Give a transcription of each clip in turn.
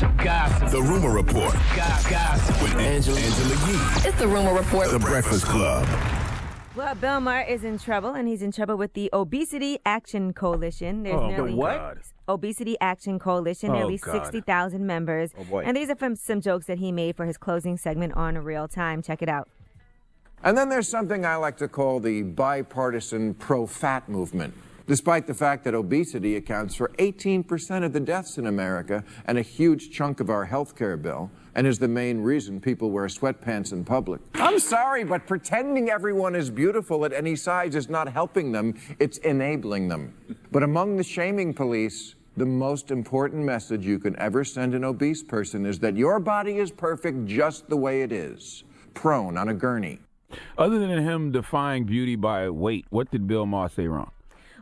Gossip. The Rumor Report. Gossip. With Angela Yee. It's the Rumor Report. The Breakfast Club. Well, Bill Maher is in trouble, and he's in trouble with the Obesity Action Coalition. There's nearly what? Obesity Action Coalition, nearly 60,000 members. Oh, boy. And these are from some jokes that he made for his closing segment on Real Time. Check it out. And then there's something I like to call the bipartisan pro-fat movement. Despite the fact that obesity accounts for 18% of the deaths in America and a huge chunk of our health care bill, and is the main reason people wear sweatpants in public. I'm sorry, but pretending everyone is beautiful at any size is not helping them, it's enabling them. But among the shaming police, the most important message you can ever send an obese person is that your body is perfect just the way it is, prone on a gurney. Other than him defying beauty by weight, what did Bill Maher say wrong?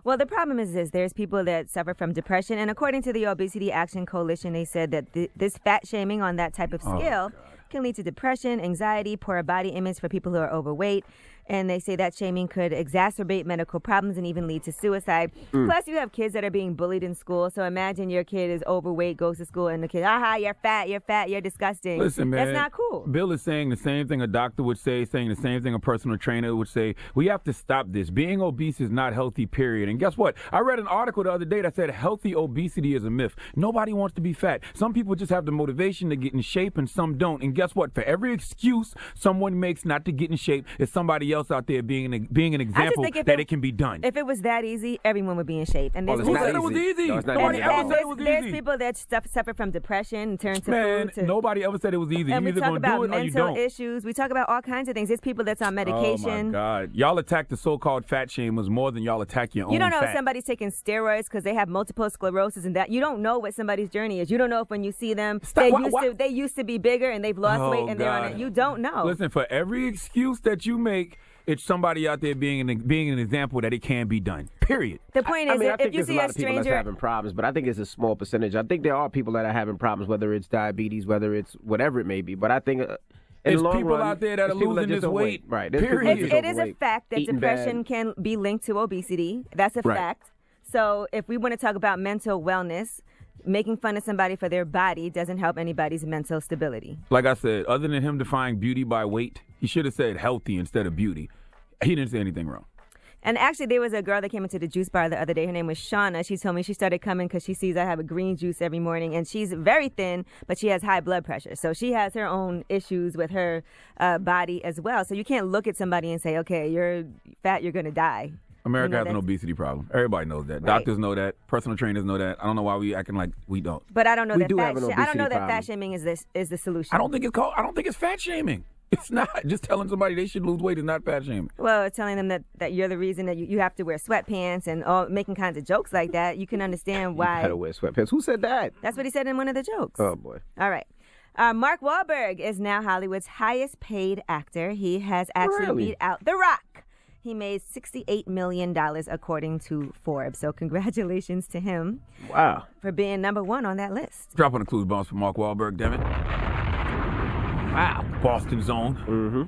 Well, the problem is this. There's people that suffer from depression, and according to the Obesity Action Coalition, they said that this fat shaming on that type of scale can lead to depression, anxiety, poor body image for people who are overweight. And they say that shaming could exacerbate medical problems and even lead to suicide. Plus, you have kids that are being bullied in school. So imagine your kid is overweight, goes to school, and the kid, you're fat, you're disgusting. Listen, man. That's not cool. Bill is saying the same thing a doctor would say, saying the same thing a personal trainer would say. We have to stop this. Being obese is not healthy, period. And guess what? I read an article the other day that said healthy obesity is a myth. Nobody wants to be fat. Some people just have the motivation to get in shape and some don't. And guess what? For every excuse someone makes not to get in shape, is somebody else out there being an example that it can be done. If it was that easy, everyone would be in shape. And who said it was easy? Nobody ever said it was easy. There's people that suffer from depression and turn to food. Nobody ever said it was easy. And you we either talk gonna do about it or you mental don't. issues. We talk about all kinds of things. There's people that's on medication. Oh my God! Y'all attack the so-called fat shamers more than y'all attack your own. You don't know fat. if somebody's taking steroids because they have multiple sclerosis and that. You don't know what somebody's journey is. You don't know if when you see them, they used to be bigger and they've lost weight and they're on it. You don't know. Listen, for every excuse that you make, it's somebody out there being an example that it can be done. Period. The point is, I think if you see there's a lot a of people that's stranger having problems, but I think it's a small percentage. I think there are people that are having problems, whether it's diabetes, whether it's whatever it may be. But I think there's people out there that are losing this weight. Right. Period. It is a fact that depression can be linked to obesity. That's a fact. So if we want to talk about mental wellness, making fun of somebody for their body doesn't help anybody's mental stability. Like I said, other than him defying beauty by weight, he should have said healthy instead of beauty. He didn't say anything wrong. And actually, there was a girl that came into the juice bar the other day. Her name was Shauna. She told me she started coming because she sees I have a green juice every morning. And she's very thin, but she has high blood pressure. So she has her own issues with her body as well. So you can't look at somebody and say, okay, you're fat, you're going to die. America has an obesity problem. Everybody knows that. Right. Doctors know that. Personal trainers know that. I don't know why we acting like we don't. But I don't know I don't know that fat shaming is the solution. I don't think it's fat shaming. It's not. Just telling somebody they should lose weight is not fat shaming. Well, telling them that you're the reason that you have to wear sweatpants and all, making kinds of jokes like that, you can understand why. You gotta wear sweatpants. Who said that? That's what he said in one of the jokes. Oh, boy. All right. Mark Wahlberg is now Hollywood's highest paid actor. He has actually beat out The Rock. He made $68 million according to Forbes. So congratulations to him. Wow. For being number one on that list. Drop on the clues bombs for Mark Wahlberg, damn it. Wow. Boston zone. Mm-hmm.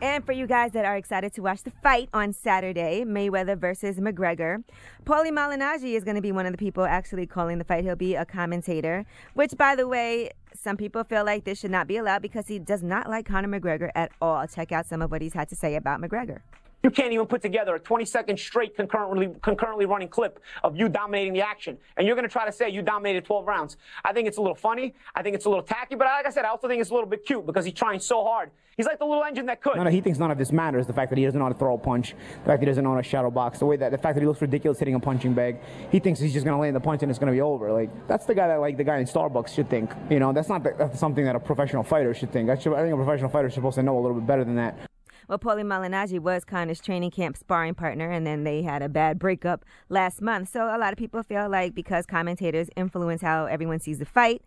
And for you guys that are excited to watch the fight on Saturday, Mayweather versus McGregor, Paulie Malignaggi is going to be one of the people actually calling the fight. He'll be a commentator, which, by the way, some people feel like this should not be allowed because he does not like Conor McGregor at all. Check out some of what he's had to say about McGregor. You can't even put together a 20-second straight concurrently running clip of you dominating the action. And you're going to try to say you dominated 12 rounds. I think it's a little funny. I think it's a little tacky. But like I said, I also think it's a little bit cute because he's trying so hard. He's like the little engine that could. No, he thinks none of this matters. The fact that he doesn't know how to throw a punch, the fact that he doesn't know how to shadow box, the fact that he looks ridiculous hitting a punching bag. He thinks he's just going to land the punch and it's going to be over. Like, that's the guy that, like, the guy in Starbucks should think. You know, that's something that a professional fighter should think. I think a professional fighter is supposed to know a little bit better than that. Well, Paulie Malignaggi was Conor's training camp sparring partner, and then they had a bad breakup last month. So a lot of people feel like because commentators influence how everyone sees the fight,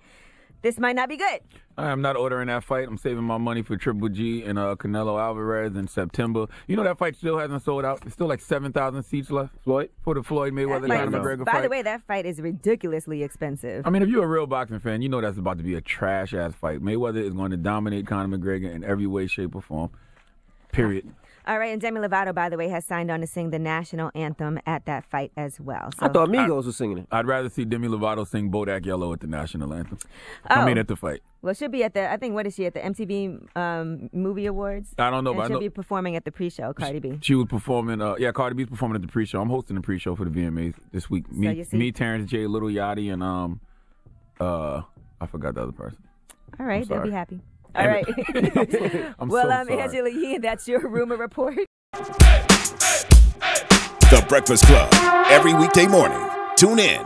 this might not be good. I am not ordering that fight. I'm saving my money for Triple G and Canelo Alvarez in September. You know that fight still hasn't sold out. There's still like 7,000 seats left. Floyd? For the Floyd Mayweather Conor McGregor fight. By the way, that fight is ridiculously expensive. I mean, if you're a real boxing fan, you know that's about to be a trash-ass fight. Mayweather is going to dominate Conor McGregor in every way, shape, or form. Period. All right, and Demi Lovato, by the way, has signed on to sing the national anthem at that fight as well. So, I thought Migos was singing it. I'd rather see Demi Lovato sing Bodak Yellow at the national anthem. Oh. I mean, at the fight. Well, she'll be at the, I think, what is she, at the MTV Movie Awards? I don't know, and but I she'll know be performing at the pre-show, Cardi B. She was performing, Cardi B's performing at the pre-show. I'm hosting the pre-show for the VMAs this week. Me, Terrence J, Lil Yachty, and I forgot the other person. All right, they'll be happy. All right. I'm Angela Yee, and that's your Rumor Report. The Breakfast Club. Every weekday morning. Tune in.